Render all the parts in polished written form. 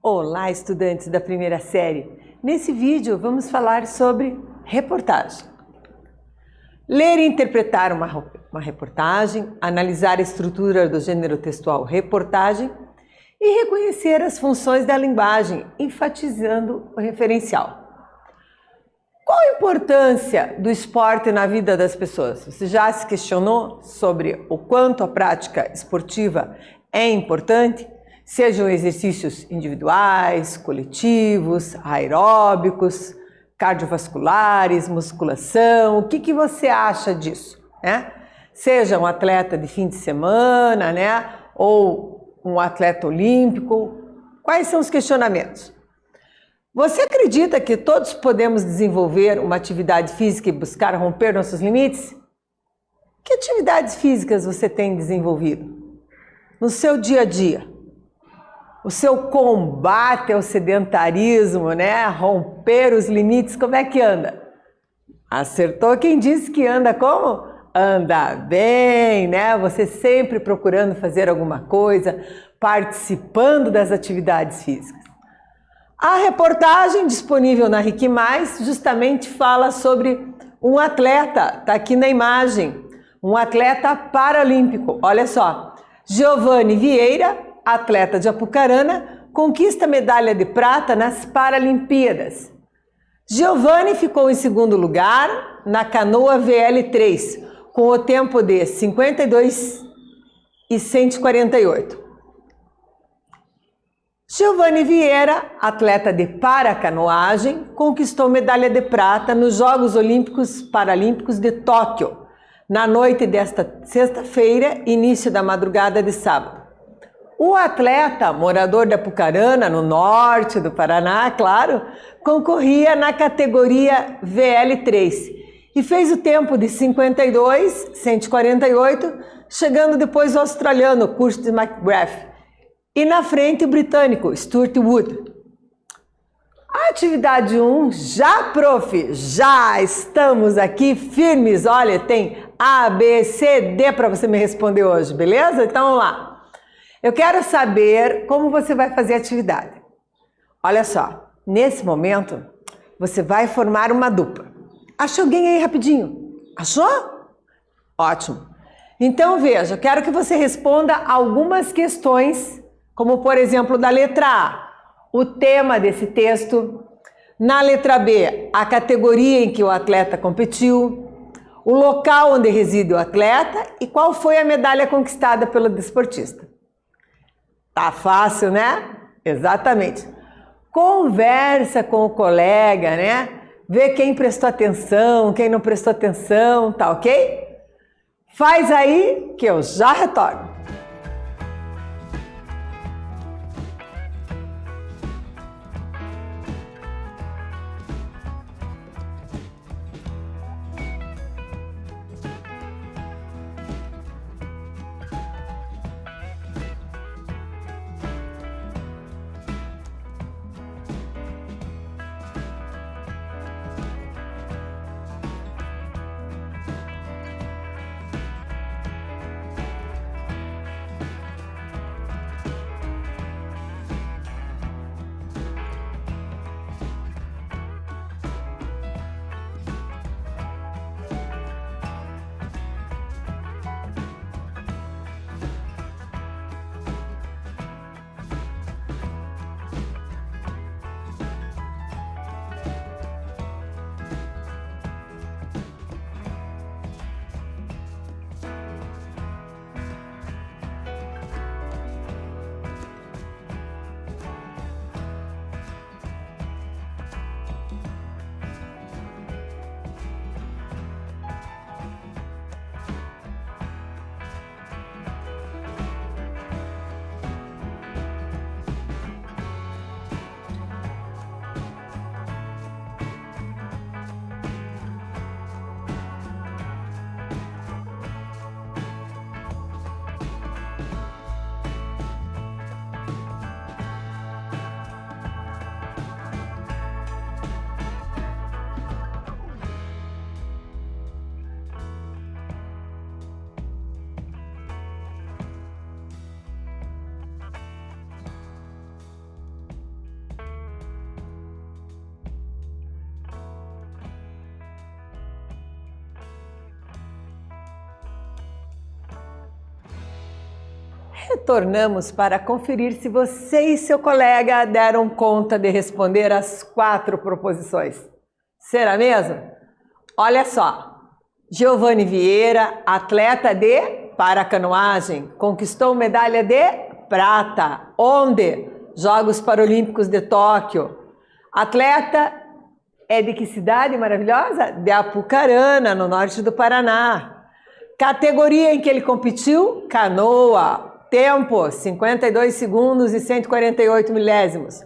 Olá, estudantes da primeira série! Nesse vídeo vamos falar sobre reportagem. Ler e interpretar uma reportagem, analisar a estrutura do gênero textual reportagem e reconhecer as funções da linguagem, enfatizando o referencial. Qual a importância do esporte na vida das pessoas? Você já se questionou sobre o quanto a prática esportiva é importante? Sejam exercícios individuais, coletivos, aeróbicos, cardiovasculares, musculação, o que você acha disso, né? Seja um atleta de fim de semana, né? Ou um atleta olímpico, quais são os questionamentos? Você acredita que todos podemos desenvolver uma atividade física e buscar romper nossos limites? Que atividades físicas você tem desenvolvido no seu dia a dia? O seu combate ao sedentarismo, né? Romper os limites, como é que anda? Acertou quem disse que anda como? Anda bem, né? Você sempre procurando fazer alguma coisa, participando das atividades físicas. A reportagem disponível na RIC+, justamente fala sobre um atleta, tá aqui na imagem, um atleta paralímpico, olha só, Giovanni Vieira, atleta de Apucarana, conquista medalha de prata nas Paralimpíadas. Giovanni ficou em segundo lugar na canoa VL3, com o tempo de 52 e 148. Giovanni Vieira, atleta de paracanoagem, conquistou medalha de prata nos Jogos Olímpicos Paralímpicos de Tóquio, na noite desta sexta-feira, início da madrugada de sábado. O atleta, morador de Apucarana, no norte do Paraná, claro, concorria na categoria VL3 e fez o tempo de 52, 148, chegando depois o australiano Curtis McGrath e na frente o britânico Stuart Wood. A atividade 1, já estamos aqui firmes, olha, tem A, B, C, D para você me responder hoje, beleza? Então vamos lá. Eu quero saber como você vai fazer a atividade. Olha só, nesse momento, você vai formar uma dupla. Achou alguém aí rapidinho? Achou? Ótimo. Então veja, eu quero que você responda algumas questões, como por exemplo da letra A, o tema desse texto. Na letra B, a categoria em que o atleta competiu, o local onde reside o atleta e qual foi a medalha conquistada pelo desportista. Tá fácil, né? Exatamente. Conversa com o colega, né? Vê quem prestou atenção, quem não prestou atenção, tá ok? Faz aí que eu já retorno. Retornamos para conferir se você e seu colega deram conta de responder as 4 proposições. Será mesmo? Olha só. Giovanni Vieira, atleta de paracanoagem, conquistou medalha de prata. Onde? Jogos Paralímpicos de Tóquio. Atleta é de que cidade maravilhosa? De Apucarana, no norte do Paraná. Categoria em que ele competiu? Canoa. Tempo, 52 segundos e 148 milésimos.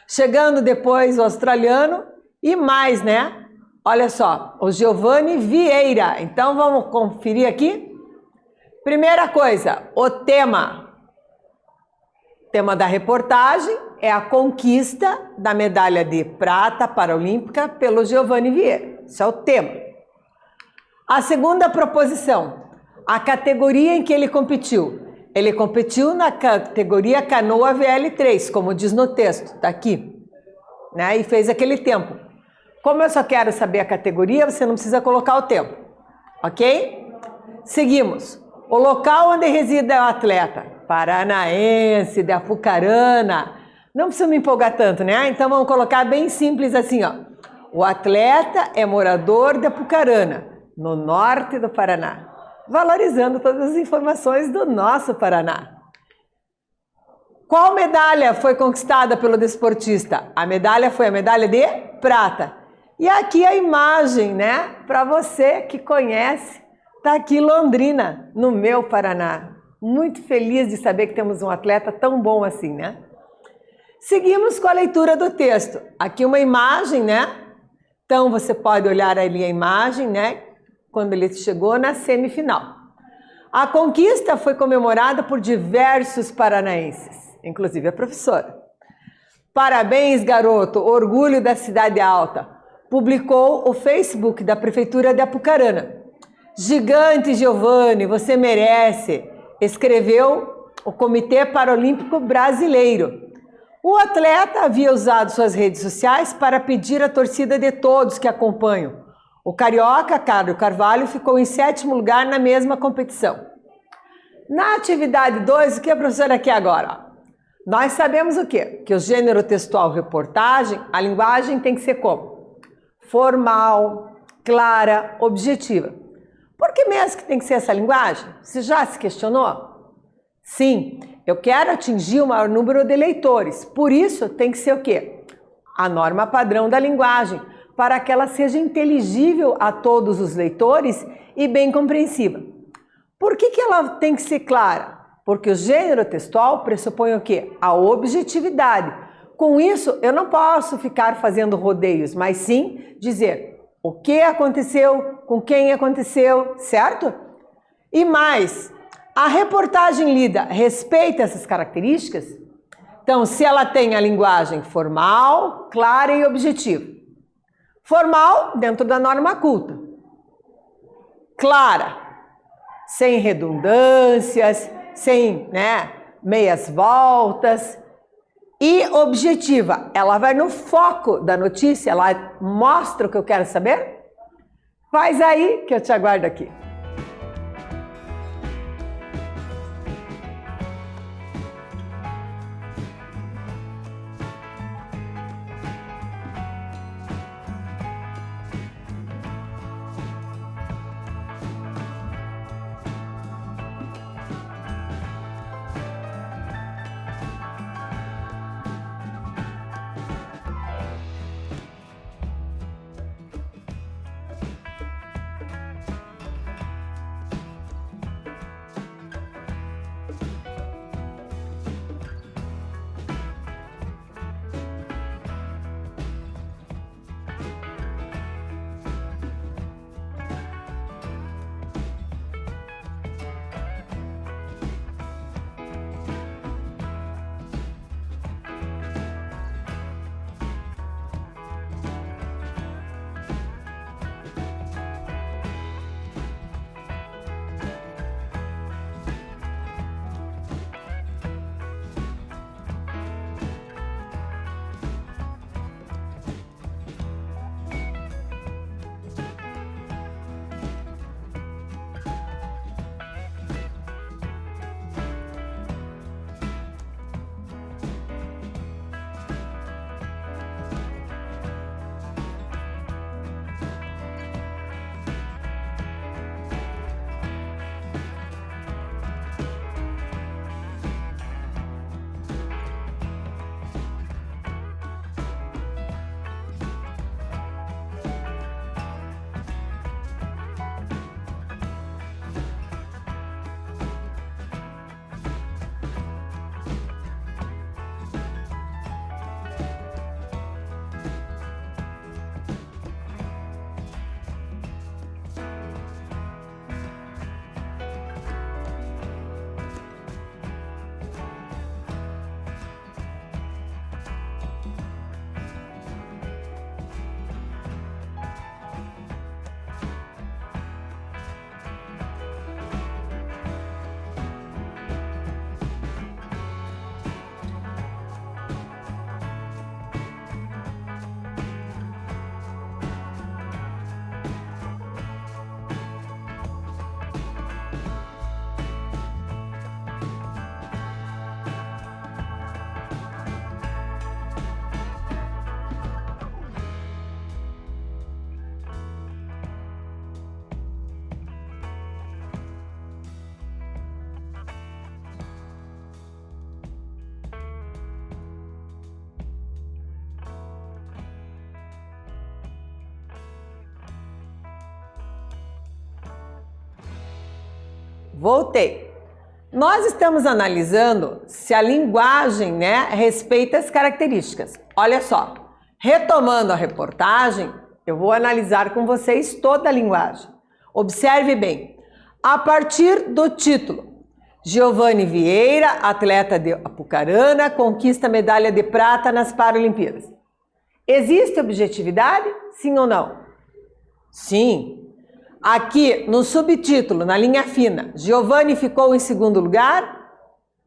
Chegando depois o australiano e mais, né? Olha só, o Giovanni Vieira. Então vamos conferir aqui. Primeira coisa, o tema. O tema da reportagem é a conquista da medalha de prata paralímpica pelo Giovanni Vieira. Esse é o tema. A segunda proposição, a categoria em que ele competiu. Ele competiu na categoria canoa VL3, como diz no texto, tá aqui, né? E fez aquele tempo. Como eu só quero saber a categoria, você não precisa colocar o tempo, ok? Seguimos. O local onde reside o atleta, paranaense, de Apucarana. Não precisa me empolgar tanto, né? Então vamos colocar bem simples assim, ó. O atleta é morador de Apucarana, no norte do Paraná. Valorizando todas as informações do nosso Paraná. Qual medalha foi conquistada pelo desportista? A medalha foi a medalha de prata. E aqui a imagem, né? Para você que conhece, tá aqui Londrina, no meu Paraná. Muito feliz de saber que temos um atleta tão bom assim, né? Seguimos com a leitura do texto. Aqui uma imagem, né? Então você pode olhar ali a imagem, né? Quando ele chegou na semifinal. A conquista foi comemorada por diversos paranaenses, inclusive a professora. Parabéns, garoto, orgulho da Cidade Alta. Publicou o Facebook da Prefeitura de Apucarana. Gigante Giovanni, você merece, escreveu o Comitê Paralímpico Brasileiro. O atleta havia usado suas redes sociais para pedir a torcida de todos que acompanham. O carioca Carlos Carvalho ficou em 7º lugar na mesma competição. Na atividade 2, o que a professora quer agora? Nós sabemos o quê? Que o gênero textual reportagem, a linguagem tem que ser como? Formal, clara, objetiva. Por que mesmo que tem que ser essa linguagem? Você já se questionou? Sim, eu quero atingir o maior número de leitores. Por isso tem que ser o quê? A norma padrão da linguagem, para que ela seja inteligível a todos os leitores e bem compreensiva. Por que ela tem que ser clara? Porque o gênero textual pressupõe o quê? A objetividade. Com isso, eu não posso ficar fazendo rodeios, mas sim dizer o que aconteceu, com quem aconteceu, certo? E mais, a reportagem lida respeita essas características? Então, se ela tem a linguagem formal, clara e objetiva. Formal, dentro da norma culta. Clara, sem redundâncias, sem, né, meias voltas. E objetiva, ela vai no foco da notícia, ela mostra o que eu quero saber? Faz aí que eu te aguardo aqui. Voltei. Nós estamos analisando se a linguagem, respeita as características. Olha só, retomando a reportagem, eu vou analisar com vocês toda a linguagem. Observe bem. A partir do título, Giovanni Vieira, atleta de Apucarana, conquista medalha de prata nas Paralimpíadas. Existe objetividade? Sim ou não? Sim. Aqui no subtítulo, na linha fina, Giovanni ficou em segundo lugar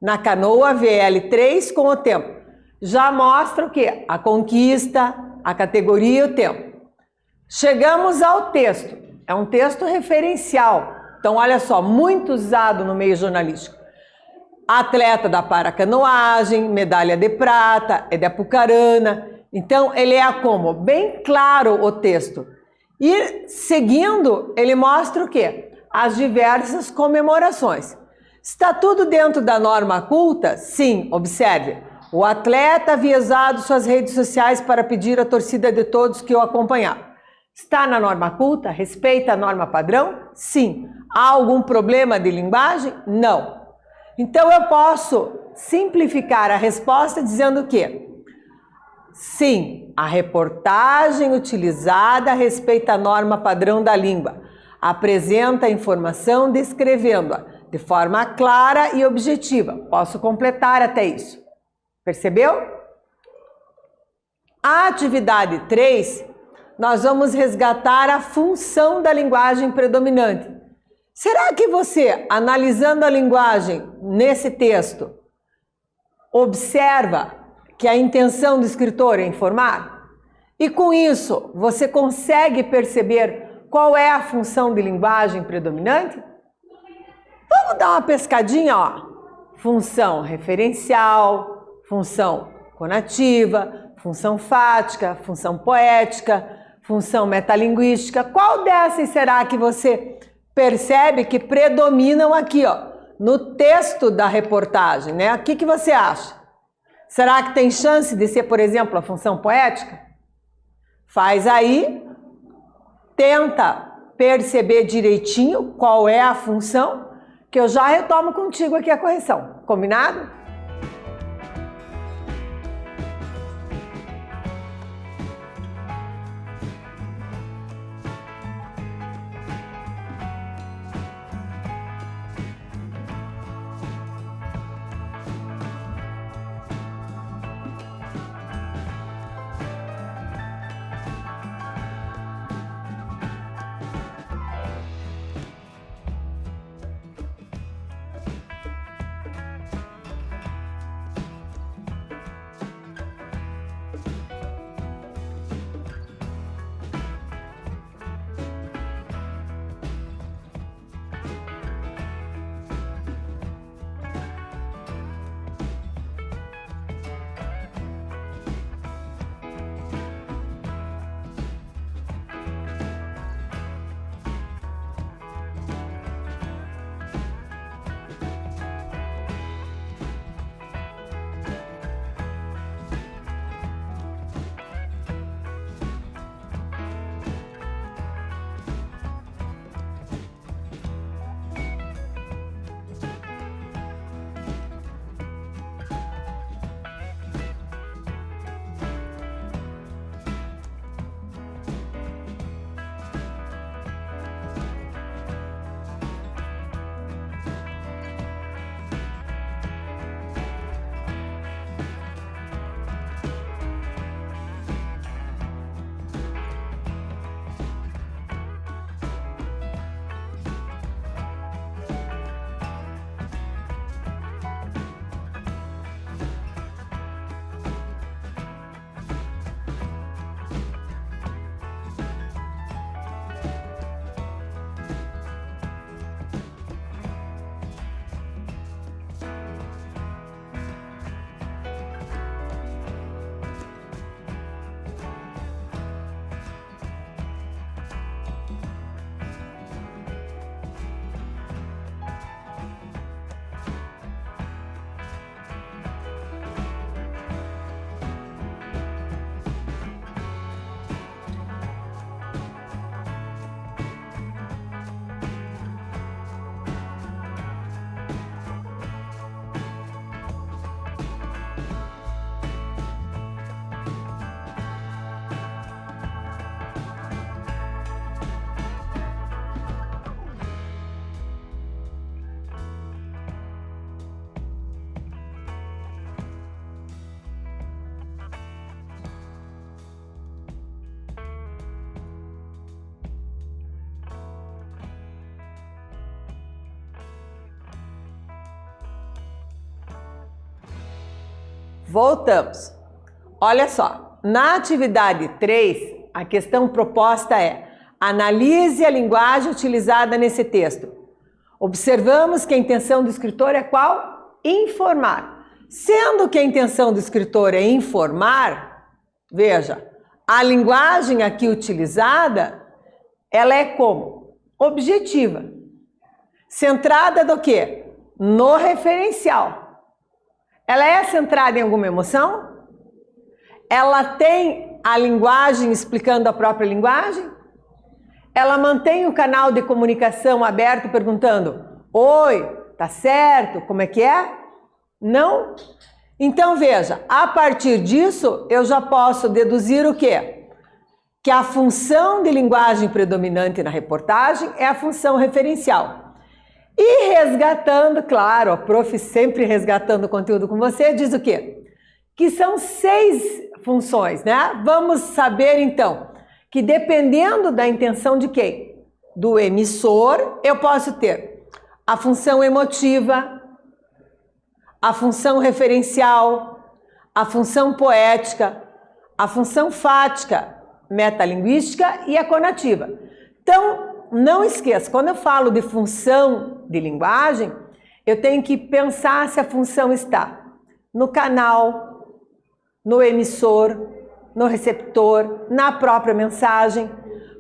na canoa VL3 com o tempo. Já mostra o quê? A conquista, a categoria e o tempo. Chegamos ao texto. É um texto referencial. Então, olha só, muito usado no meio jornalístico. Atleta da paracanoagem, medalha de prata, é de Apucarana. Então, ele é como? Bem claro o texto. E seguindo, ele mostra o quê? As diversas comemorações. Está tudo dentro da norma culta? Sim, observe. O atleta havia usado suas redes sociais para pedir à torcida de todos que o acompanhavam. Está na norma culta? Respeita a norma padrão? Sim. Há algum problema de linguagem? Não. Então eu posso simplificar a resposta dizendo que sim, a reportagem utilizada respeita a norma padrão da língua, apresenta a informação descrevendo-a de forma clara e objetiva. Posso completar até isso. Percebeu? A atividade 3, nós vamos resgatar a função da linguagem predominante. Será que você, analisando a linguagem nesse texto, observa que a intenção do escritor é informar? E com isso, você consegue perceber qual é a função de linguagem predominante? Vamos dar uma pescadinha, ó. Função referencial, função conativa, função fática, função poética, função metalinguística. Qual dessas será que você percebe que predominam aqui, ó, no texto da reportagem, né? O que você acha? Será que tem chance de ser, por exemplo, a função poética? Faz aí, tenta perceber direitinho qual é a função, que eu já retomo contigo aqui a correção. Combinado? Voltamos. Olha só, na atividade 3, a questão proposta é: analise a linguagem utilizada nesse texto. Observamos que a intenção do escritor é qual? Informar. Sendo que a intenção do escritor é informar, veja, a linguagem aqui utilizada, ela é como? Objetiva. Centrada do quê? No referencial. Ela é centrada em alguma emoção? Ela tem a linguagem explicando a própria linguagem? Ela mantém o canal de comunicação aberto perguntando: oi, tá certo? Como é que é? Não? Então veja, a partir disso eu já posso deduzir o quê? Que a função de linguagem predominante na reportagem é a função referencial. E resgatando, claro, a prof sempre resgatando o conteúdo com você, diz o quê? Que são 6 funções, né? Vamos saber então que dependendo da intenção de quem? Do emissor, eu posso ter a função emotiva, a função referencial, a função poética, a função fática, metalinguística e a conativa. Então, não esqueça, quando eu falo de função de linguagem, eu tenho que pensar se a função está no canal, no emissor, no receptor, na própria mensagem.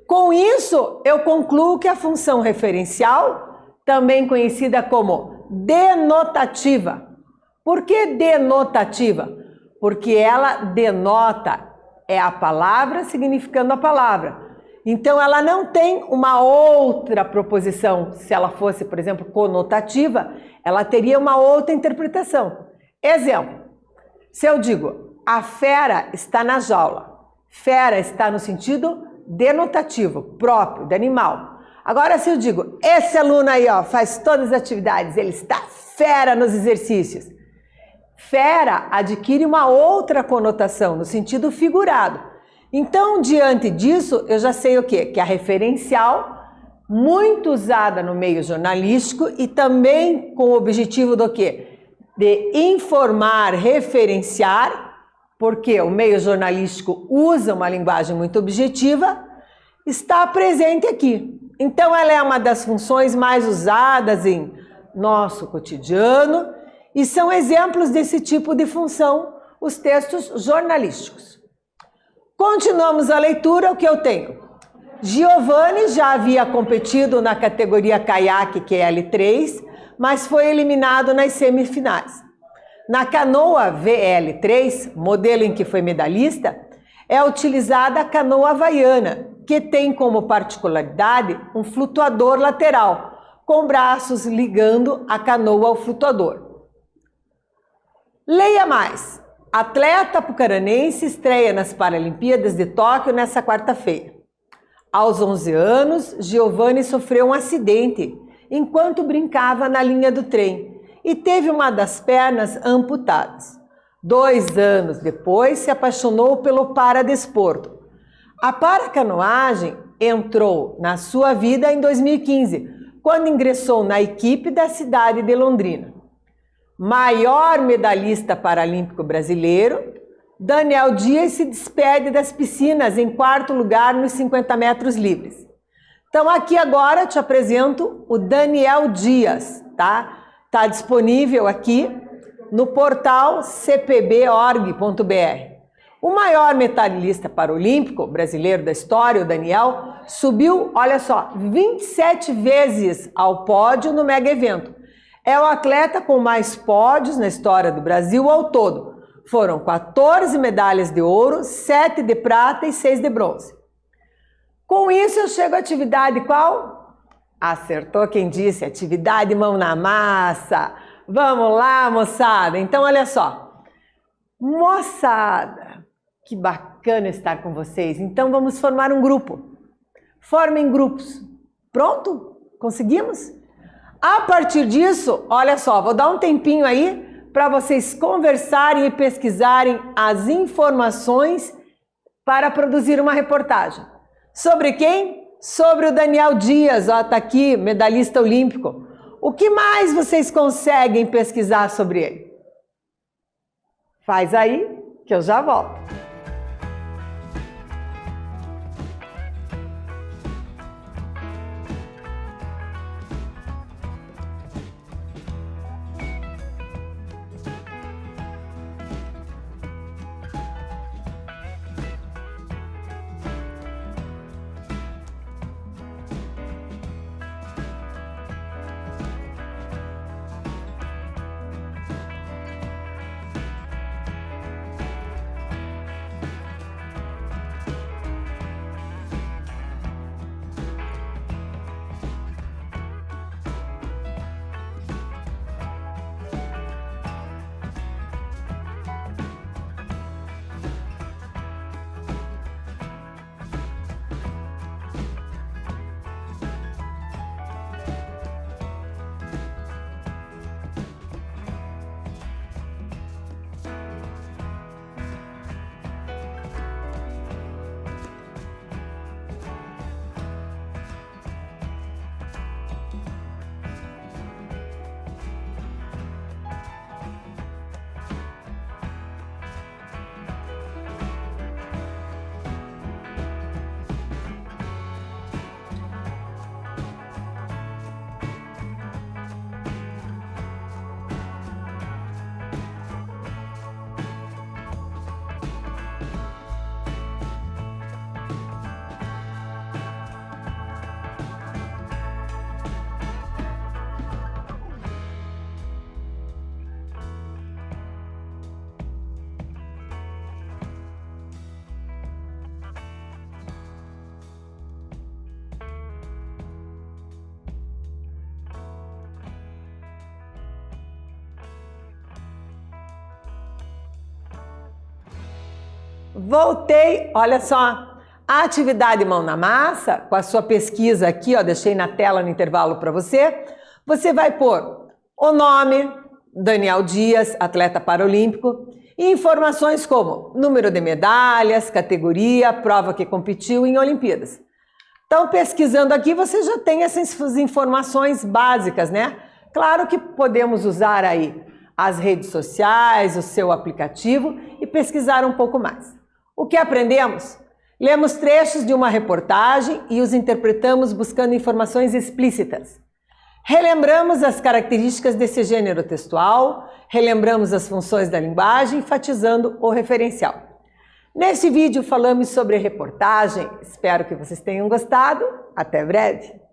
Com isso, eu concluo que a função referencial, também conhecida como denotativa. Por que denotativa? Porque ela denota, é a palavra significando a palavra. Então, ela não tem uma outra proposição. Se ela fosse, por exemplo, conotativa, ela teria uma outra interpretação. Exemplo, se eu digo, a fera está na jaula. Fera está no sentido denotativo, próprio, de animal. Agora, se eu digo, esse aluno aí, ó, faz todas as atividades, ele está fera nos exercícios. Fera adquire uma outra conotação, no sentido figurado. Então, diante disso, eu já sei o quê? Que a referencial, muito usada no meio jornalístico e também com o objetivo do quê? De informar, referenciar, porque o meio jornalístico usa uma linguagem muito objetiva, está presente aqui. Então, ela é uma das funções mais usadas em nosso cotidiano e são exemplos desse tipo de função os textos jornalísticos. Continuamos a leitura, o que eu tenho? Giovanni já havia competido na categoria caiaque, que é L3, mas foi eliminado nas semifinais. Na canoa VL3, modelo em que foi medalhista, é utilizada a canoa havaiana, que tem como particularidade um flutuador lateral, com braços ligando a canoa ao flutuador. Leia mais. Atleta apucaranense estreia nas Paralimpíadas de Tóquio nesta quarta-feira. Aos 11 anos, Giovanni sofreu um acidente enquanto brincava na linha do trem e teve uma das pernas amputadas. 2 anos depois, se apaixonou pelo paradesporto. A paracanoagem entrou na sua vida em 2015, quando ingressou na equipe da cidade de Londrina. Maior medalhista paralímpico brasileiro, Daniel Dias se despede das piscinas em 4º lugar nos 50 metros livres. Então aqui agora te apresento o Daniel Dias, tá? Tá disponível aqui no portal cpb.org.br. O maior medalhista paralímpico brasileiro da história, o Daniel, subiu, olha só, 27 vezes ao pódio no mega evento. É o atleta com mais pódios na história do Brasil ao todo. Foram 14 medalhas de ouro, 7 de prata e 6 de bronze. Com isso eu chego à atividade qual? Acertou quem disse, atividade mão na massa. Vamos lá, moçada. Então, olha só. Moçada, que bacana estar com vocês. Então, vamos formar um grupo. Formem grupos. Pronto? Conseguimos? A partir disso, olha só, vou dar um tempinho aí para vocês conversarem e pesquisarem as informações para produzir uma reportagem. Sobre quem? Sobre o Daniel Dias, ó, tá aqui, medalhista olímpico. O que mais vocês conseguem pesquisar sobre ele? Faz aí que eu já volto. Voltei, olha só, a atividade mão na massa, com a sua pesquisa aqui, ó, deixei na tela no intervalo para você, você vai pôr o nome, Daniel Dias, atleta paralímpico, e informações como número de medalhas, categoria, prova que competiu em Olimpíadas. Então, pesquisando aqui, você já tem essas informações básicas, né? Claro que podemos usar aí as redes sociais, o seu aplicativo e pesquisar um pouco mais. O que aprendemos? Lemos trechos de uma reportagem e os interpretamos buscando informações explícitas. Relembramos as características desse gênero textual, relembramos as funções da linguagem, enfatizando o referencial. Neste vídeo falamos sobre reportagem, espero que vocês tenham gostado, até breve!